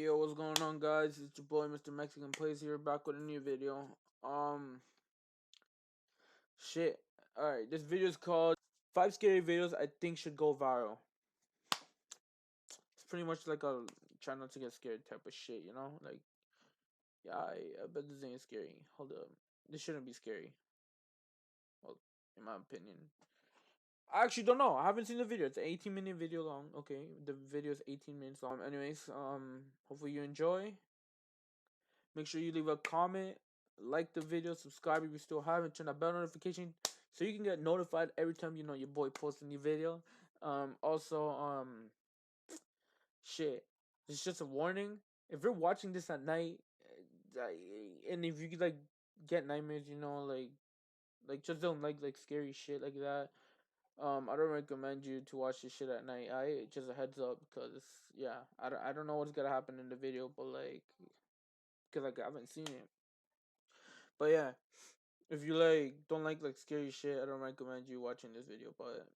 Hey yo, what's going on, guys? It's your boy Mrmexicanplays here, back with a new video. Shit. Alright, this video is called 5 Scary Videos I Think Should Go Viral. It's pretty much like a try not to get scared type of shit, you know? Like, yeah, I bet this ain't scary. Hold up. This shouldn't be scary. Well, in my opinion. I actually don't know. I haven't seen the video. It's an 18-minute video long. Okay, the video is 18 minutes long. Anyways, hopefully you enjoy. Make sure you leave a comment, like the video, subscribe if you still haven't, turn that bell notification so you can get notified every time your boy posts a new video. Shit, it's just a warning. If you're watching this at night, and if you like get nightmares, just don't like scary shit like that. I don't recommend you to watch this shit at night. Just a heads up, because yeah, I don't know what's gonna happen in the video, but because I haven't seen it. But yeah, if you don't like scary shit, I don't recommend you watching this video. But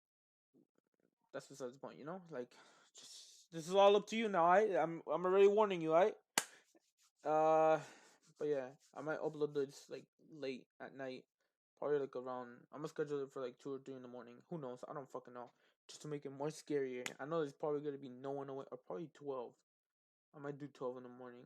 that's besides the point, you know. Just this is all up to you now. I'm already warning you. Uh, but yeah, I might upload this late at night, probably around. I'm gonna schedule it for 2 or 3 in the morning. Who knows? I don't fucking know. Just to make it more scarier. I know there's probably gonna be no one away, or probably 12. I might do 12 in the morning.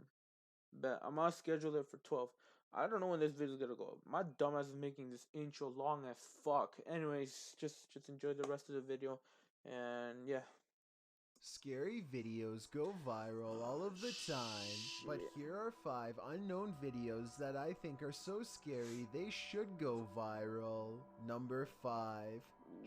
Bet I'm gonna schedule it for 12. I don't know when this video is gonna go up. My dumbass is making this intro long as fuck. Anyways, just enjoy the rest of the video, and yeah. Scary videos go viral all of the time, but here are 5 unknown videos that I think are so scary they should go viral. Number 5.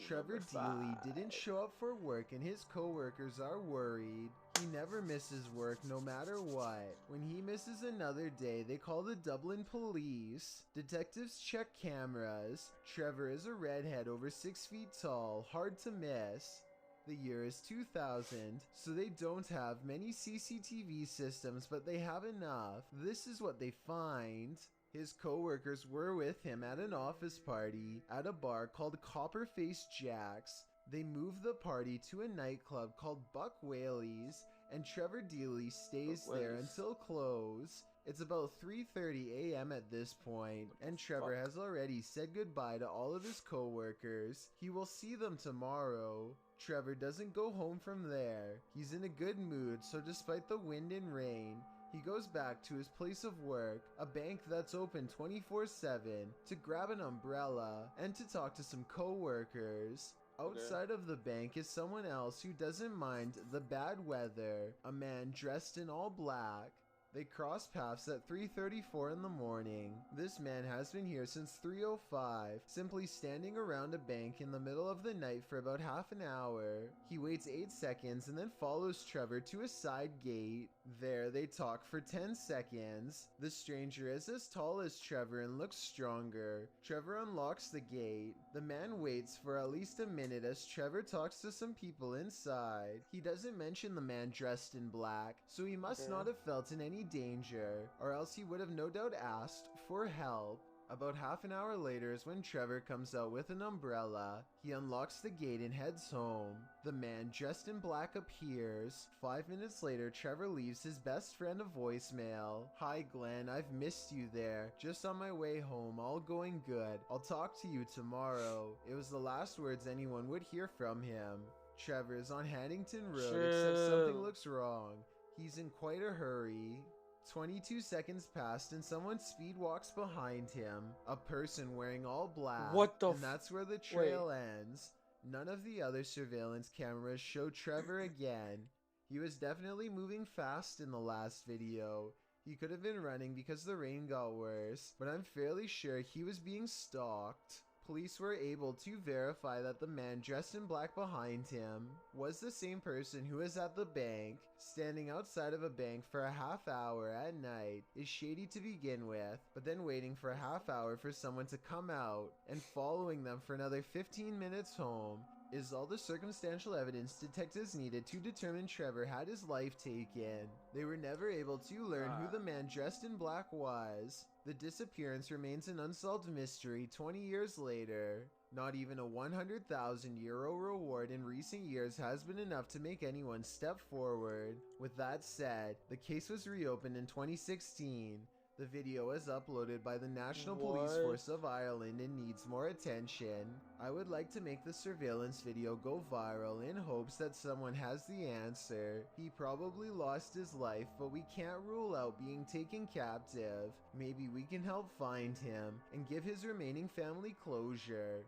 Trevor Dealey didn't show up for work and his co-workers are worried. He never misses work no matter what. When he misses another day, they call the Dublin police. Detectives check cameras. Trevor is a redhead over 6 feet tall, hard to miss. The year is 2000, so they don't have many CCTV systems, but they have enough. This is what they find. His co-workers were with him at an office party at a bar called Copperface Jack's. They moved the party to a nightclub called Buck Whaley's, and Trevor Dealey stays there until close. It's about 3:30 a.m. at this point, and Trevor has already said goodbye to all of his co-workers. He will see them tomorrow. Trevor doesn't go home from there. He's in a good mood, so despite the wind and rain, he goes back to his place of work, a bank that's open 24/7, to grab an umbrella and to talk to some co-workers. Outside of the bank is someone else who doesn't mind the bad weather, a man dressed in all black. They cross paths at 3:34 in the morning. This man has been here since 3:05, simply standing around a bank in the middle of the night for about half an hour. He waits 8 seconds and then follows Trevor to a side gate. There they talk for 10 seconds. The stranger is as tall as Trevor and looks stronger. Trevor unlocks the gate. The man waits for at least a minute as Trevor talks to some people inside. He doesn't mention the man dressed in black, so he must not have felt in any danger, or else he would have no doubt asked for help. About half an hour later is when Trevor comes out with an umbrella. He unlocks the gate and heads home. The man dressed in black appears. 5 minutes later, Trevor leaves his best friend a voicemail. "Hi Glenn, I've missed you there. Just on my way home, all going good. I'll talk to you tomorrow." It was the last words anyone would hear from him. Trevor is on Haddington Road, except something looks wrong. He's in quite a hurry. 22 seconds passed and someone speed walks behind him, a person wearing all black. What the and that's where the trail ends. None of the other surveillance cameras show Trevor again. He was definitely moving fast in the last video. He could have been running because the rain got worse, but I'm fairly sure he was being stalked. Police were able to verify that the man dressed in black behind him was the same person who was at the bank. Standing outside of a bank for a half hour at night is shady to begin with, but then waiting for a half hour for someone to come out and following them for another 15 minutes home is all the circumstantial evidence detectives needed to determine Trevor had his life taken. They were never able to learn who the man dressed in black was. The disappearance remains an unsolved mystery 20 years later. Not even a 100,000 euro reward in recent years has been enough to make anyone step forward. With that said, the case was reopened in 2016. The video was uploaded by the National Police What? Force of Ireland and needs more attention. I would like to make the surveillance video go viral in hopes that someone has the answer. He probably lost his life, but we can't rule out being taken captive. Maybe we can help find him and give his remaining family closure.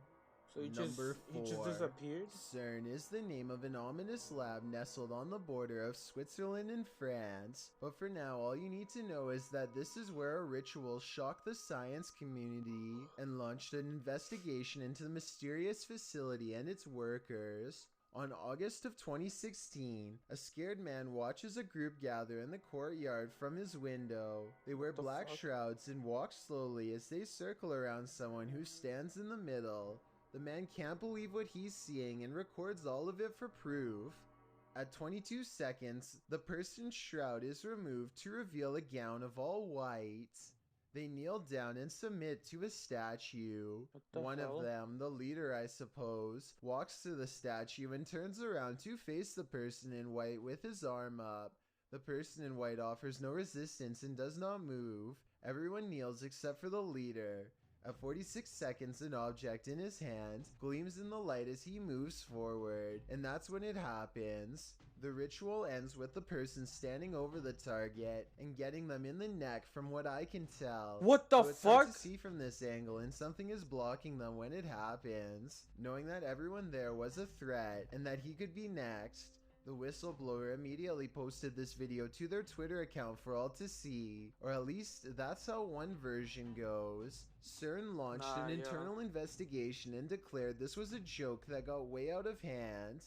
So Number he just 4. disappeared? CERN is the name of an ominous lab nestled on the border of Switzerland and France. But for now, all you need to know is that this is where a ritual shocked the science community and launched an investigation into the mysterious facility and its workers. On August of 2016, a scared man watches a group gather in the courtyard from his window. They wear black shrouds and walk slowly as they circle around someone who stands in the middle. The man can't believe what he's seeing and records all of it for proof. At 22 seconds, the person's shroud is removed to reveal a gown of all white. They kneel down and submit to a statue. One hell? of them, the leader I suppose, walks to the statue and turns around to face the person in white with his arm up. The person in white offers no resistance and does not move. Everyone kneels except for the leader. At 46 seconds, an object in his hand gleams in the light as he moves forward, and that's when it happens. The ritual ends with the person standing over the target and getting them in the neck from what I can tell. What the so it's fuck? hard to see from this angle and something is blocking them when it happens. Knowing that everyone there was a threat and that he could be next, the whistleblower immediately posted this video to their Twitter account for all to see, or at least that's how one version goes. CERN launched an internal investigation and declared this was a joke that got way out of hand.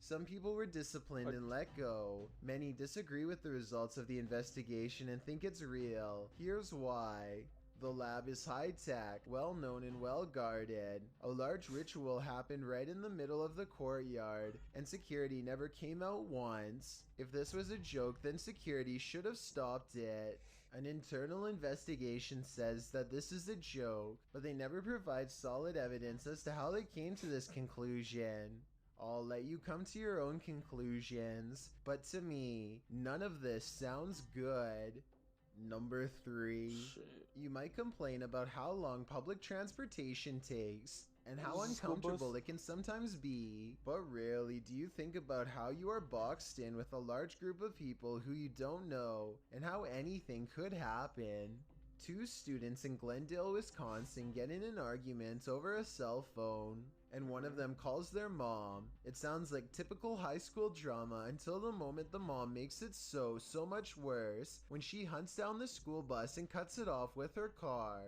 Some people were disciplined and let go. Many disagree with the results of the investigation and think it's real. Here's why. The lab is high-tech, well-known and well-guarded. A large ritual happened right in the middle of the courtyard, and security never came out once. If this was a joke, then security should have stopped it. An internal investigation says that this is a joke, but they never provide solid evidence as to how they came to this conclusion. I'll let you come to your own conclusions, but to me, none of this sounds good. Number 3. Shit. You might complain about how long public transportation takes and how uncomfortable it can sometimes be, but rarely do you think about how you are boxed in with a large group of people who you don't know and how anything could happen. 2 students in Glendale, Wisconsin get in an argument over a cell phone, and one of them calls their mom. It sounds like typical high school drama until the moment the mom makes it so much worse when she hunts down the school bus and cuts it off with her car.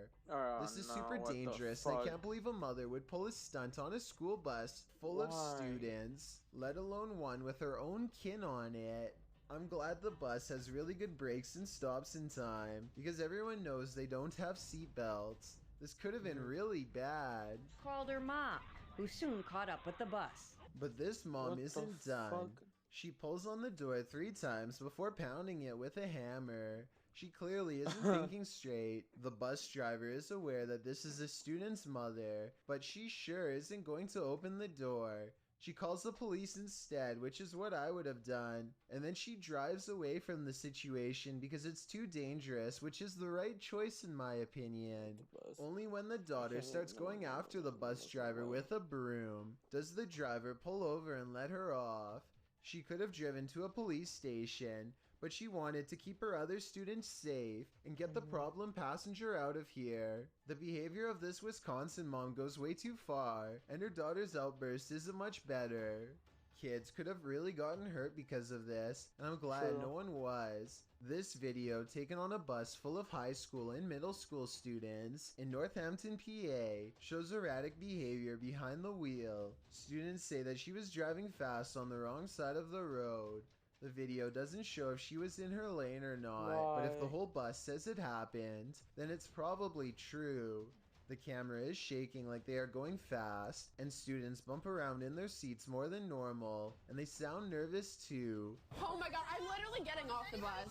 This is super dangerous, and I can't believe a mother would pull a stunt on a school bus full of students, let alone one with her own kin on it. I'm glad the bus has really good brakes and stops in time, because everyone knows they don't have seatbelts. This could have been really bad. Called her mom, who soon caught up with the bus. But this mom isn't done. She pulls on the door 3 times before pounding it with a hammer. She clearly isn't thinking straight. The bus driver is aware that this is a student's mother, but she sure isn't going to open the door. She calls the police instead, which is what I would have done, and then she drives away from the situation because it's too dangerous, which is the right choice in my opinion. Only when the daughter starts going after the bus driver with a broom does the driver pull over and let her off. She could have driven to a police station, but she wanted to keep her other students safe and get the problem passenger out of here. The behavior of this Wisconsin mom goes way too far, and her daughter's outburst isn't much better. Kids could have really gotten hurt because of this, and I'm glad no one was. This video, taken on a bus full of high school and middle school students in Northampton, PA, shows erratic behavior behind the wheel. Students say that she was driving fast on the wrong side of the road. The video doesn't show if she was in her lane or not, but if the whole bus says it happened, then it's probably true. The camera is shaking like they are going fast, and students bump around in their seats more than normal, and they sound nervous too. Oh my god, I'm literally getting off the bus.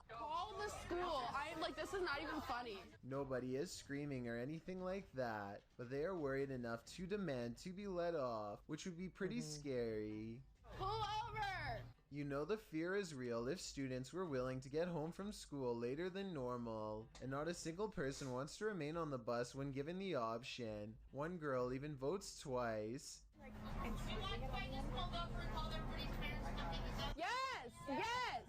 Call the school. I'm like, this is not even funny. Nobody is screaming or anything like that, but they are worried enough to demand to be let off, which would be pretty scary. Pull over! You know the fear is real if students were willing to get home from school later than normal, and not a single person wants to remain on the bus when given the option. One girl even votes twice. Yes! Yes!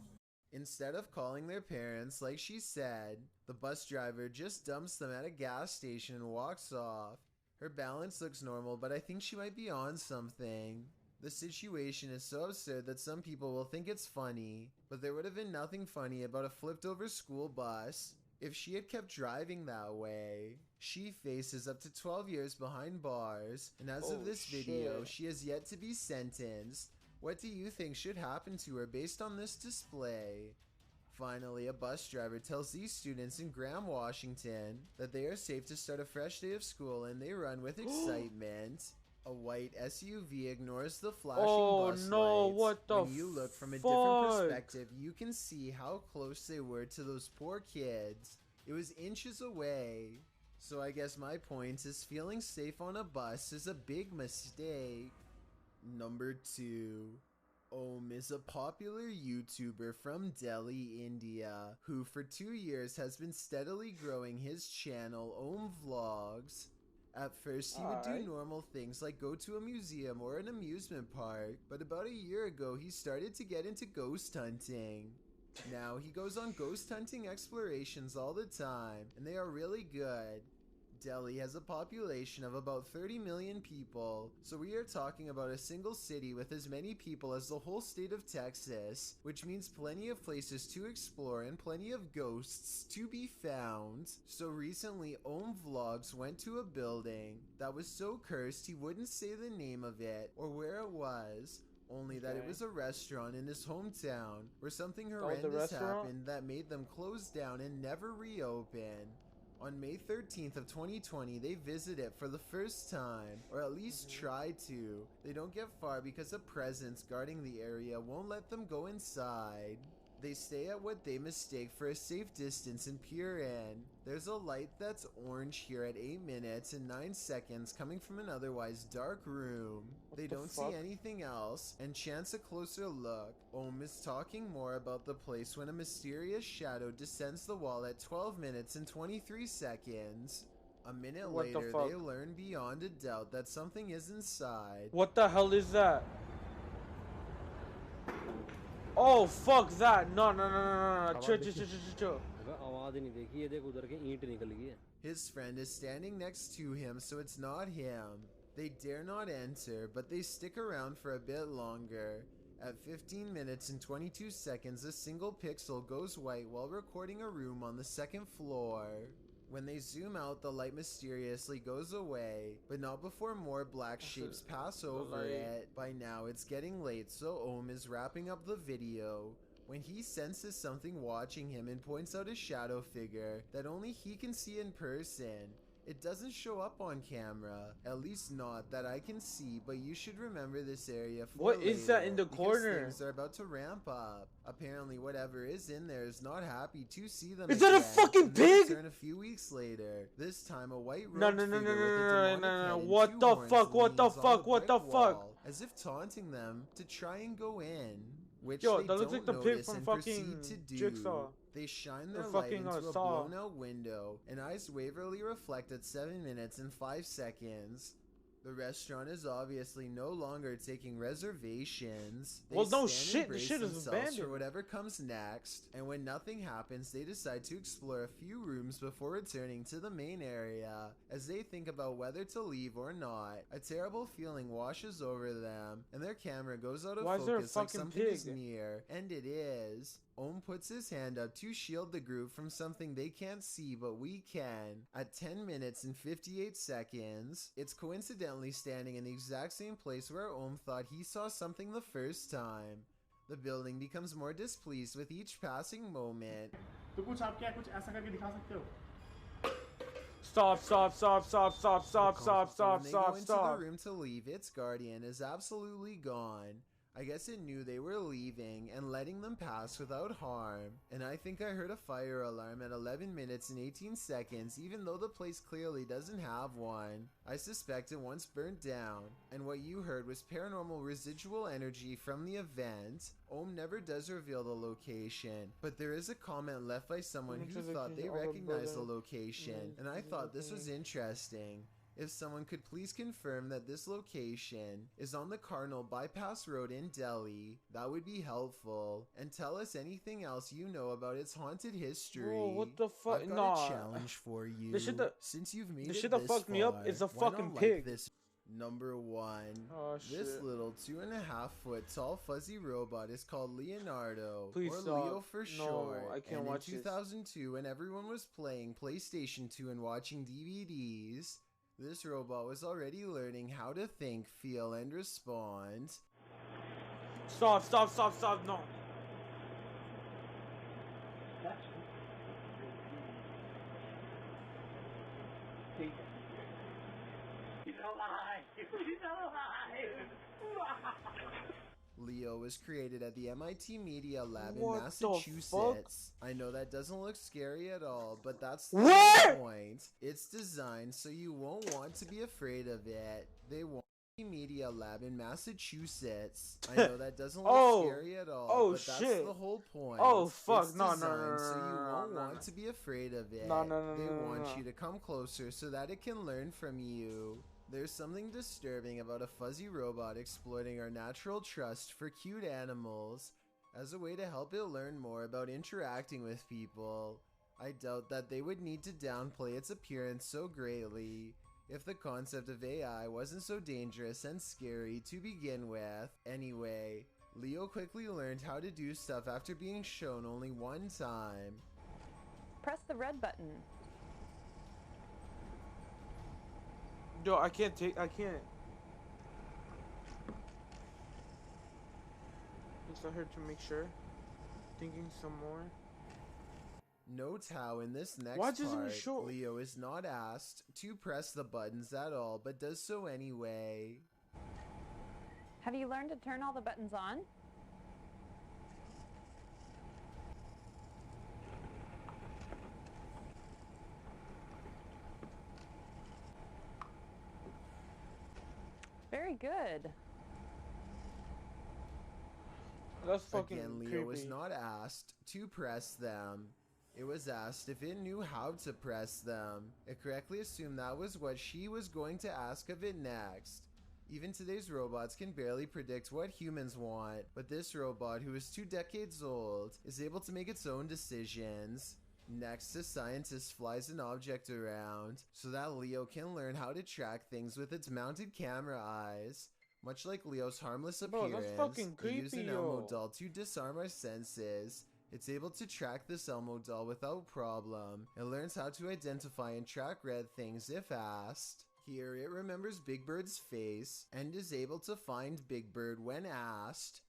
Instead of calling their parents like she said, the bus driver just dumps them at a gas station and walks off. Her balance looks normal, but I think she might be on something. The situation is so absurd that some people will think it's funny, but there would have been nothing funny about a flipped over school bus if she had kept driving that way. She faces up to 12 years behind bars, and as of this video, she has yet to be sentenced. What do you think should happen to her based on this display? Finally, a bus driver tells these students in Graham, Washington that they are safe to start a fresh day of school, and they run with excitement. A white SUV ignores the flashing bus lights. What the When you look from a different perspective, you can see how close they were to those poor kids. It was inches away. So I guess my point is feeling safe on a bus is a big mistake. Number 2. Om is a popular YouTuber from Delhi, India, who for 2 years has been steadily growing his channel Om Vlogs. At first, he would do normal things like go to a museum or an amusement park, but about a year ago, he started to get into ghost hunting. Now, he goes on ghost hunting explorations all the time, and they are really good. Delhi has a population of about 30 million people, so we are talking about a single city with as many people as the whole state of Texas, which means plenty of places to explore and plenty of ghosts to be found. So recently, Om Vlogs went to a building that was so cursed he wouldn't say the name of it or where it was, only that it was a restaurant in his hometown where something horrendous happened that made them close down and never reopen. On May 13th of 2020, they visit it for the first time, or at least try to. They don't get far because a presence guarding the area won't let them go inside. They stay at what they mistake for a safe distance and peer in. There's a light that's orange here at 8 minutes and 9 seconds coming from an otherwise dark room. They don't see anything else and chance a closer look. Om is talking more about the place when a mysterious shadow descends the wall at 12 minutes and 23 seconds. A minute later, they learn beyond a doubt that something is inside. What the hell is that? Oh, fuck that. No. Chill. His friend is standing next to him, so it's not him. They dare not enter, but they stick around for a bit longer. At 15 minutes and 22 seconds, a single pixel goes white while recording a room on the second floor. When they zoom out, the light mysteriously goes away, but not before more black shapes pass over it. By now, it's getting late, so Om is wrapping up the video when he senses something watching him and points out a shadow figure that only he can see in person. It doesn't show up on camera, at least not that I can see, but you should remember this area for What is that in the corner? Things are about to ramp up. Apparently whatever is in there is not happy to see them Is that a fucking pig? Return a few weeks later. This time a white No. What the fuck? As if taunting them to try and go in. Which Yo, they that looks don't like the pig notice from and fucking proceed to do. Jigsaw. They shine their Or light fucking, into a Saw. blown out window, and eyes waverly reflect at 7 minutes and 5 seconds. The restaurant is obviously no longer taking reservations. They Well, no stand shit, and the brace shit is themselves abandoned. for whatever comes next, and when nothing happens, they decide to explore a few rooms before returning to the main area. As they think about whether to leave or not, a terrible feeling washes over them, and their camera goes out of Why is there a focus like fucking something is pig? near, and it is. Om puts his hand up to shield the group from something they can't see, but we can. At 10 minutes and 58 seconds, it's coincidentally standing in the exact same place where Om thought he saw something the first time. The building becomes more displeased with each passing moment. Stop. When they go into the room to leave, its guardian is absolutely gone. I guess it knew they were leaving and letting them pass without harm. And I think I heard a fire alarm at 11 minutes and 18 seconds, even though the place clearly doesn't have one. I suspect it once burnt down. And what you heard was paranormal residual energy from the event. Ohm never does reveal the location, but there is a comment left by someone who thought they recognized the location, and I thought this was interesting. If someone could please confirm that this location is on the Cardinal Bypass Road in Delhi, that would be helpful. And tell us anything else you know about its haunted history. Whoa, what the fuck? I've got a challenge for you. Since you've made the it shit that this fucked far, me up is a why fucking not pig. Like this? Number 1. Oh, this shit. little 2.5 foot tall fuzzy robot is called Leonardo, Please or stop. Leo for No, short. I can't and watch in 2002, when everyone was playing PlayStation 2 and watching DVDs, this robot was already learning how to think, feel, and respond. Stop, no. Leo was created at the MIT Media Lab in What the Massachusetts. I know that doesn't look scary at all, but that's the What? point. It's designed so you won't want to be afraid of it. They want Media Lab in Massachusetts. I know that doesn't look scary at all, but that's shit. the whole point. Oh, fuck. It's No, designed so you won't want to be afraid of it. They want you to come closer so that it can learn from you. There's something disturbing about a fuzzy robot exploiting our natural trust for cute animals as a way to help it learn more about interacting with people. I doubt that they would need to downplay its appearance so greatly if the concept of AI wasn't so dangerous and scary to begin with. Anyway, Leo quickly learned how to do stuff after being shown only one time. Press the red button. Yo, I can't. Just let her to make sure. Thinking some more. Note how in this next Why doesn't part, it show? Leo is not asked to press the buttons at all, but does so anyway. Have you learned to turn all the buttons on? Very good. That's fucking Again, Leo creepy. was not asked to press them. It was asked if it knew how to press them. It correctly assumed that was what she was going to ask of it next. Even today's robots can barely predict what humans want, but this robot, who is 2 decades old, is able to make its own decisions. Next, a scientist flies an object around so that Leo can learn how to track things with its mounted camera eyes. Much like Leo's harmless Bro, appearance, that's fucking we use creepy, an Elmo yo. doll to disarm our senses. It's able to track this Elmo doll without problem. It learns how to identify and track red things if asked. Here, it remembers Big Bird's face and is able to find Big Bird when asked.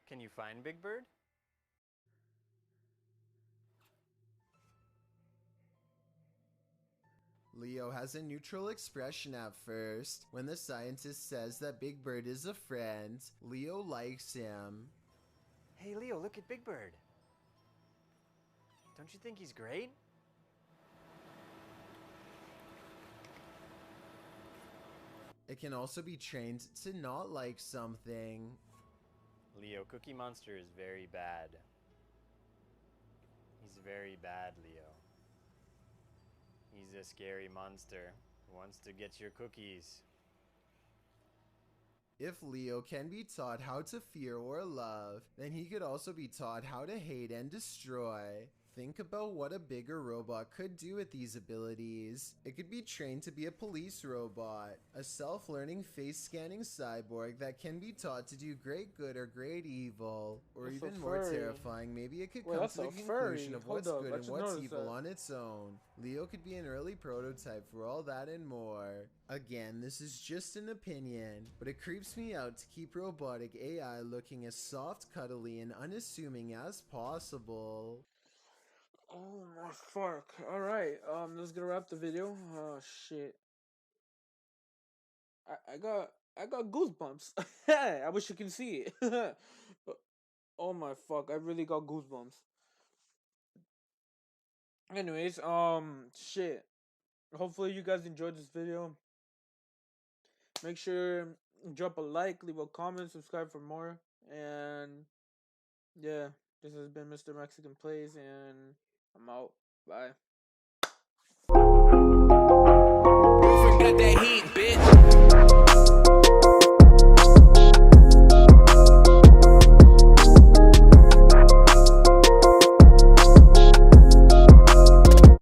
Can you find Big Bird? Leo has a neutral expression at first. When the scientist says that Big Bird is a friend, Leo likes him. Hey Leo, look at Big Bird. Don't you think he's great? It can also be trained to not like something. Leo, Cookie Monster is very bad. He's very bad, Leo. He's a scary monster who wants to get your cookies. If Leo can be taught how to fear or love, then he could also be taught how to hate and destroy. Think about what a bigger robot could do with these abilities. It could be trained to be a police robot, a self-learning face-scanning cyborg that can be taught to do great good or great evil, or That's a even more furry. terrifying, maybe it could Wait, come that's to the a conclusion furry. of Hold what's up, good I and just what's noticed evil that. on its own. Leo could be an early prototype for all that and more. Again, this is just an opinion, but it creeps me out to keep robotic AI looking as soft, cuddly, and unassuming as possible. Oh my fuck. Alright, let's gonna wrap the video. Oh shit. I got I got goosebumps. I wish you can see it. Oh my fuck! I really got goosebumps. Anyways, shit. Hopefully you guys enjoyed this video. Make sure drop a like, leave a comment, subscribe for more, and yeah, this has been Mr. Mexican Plays, and I'm out. Bye.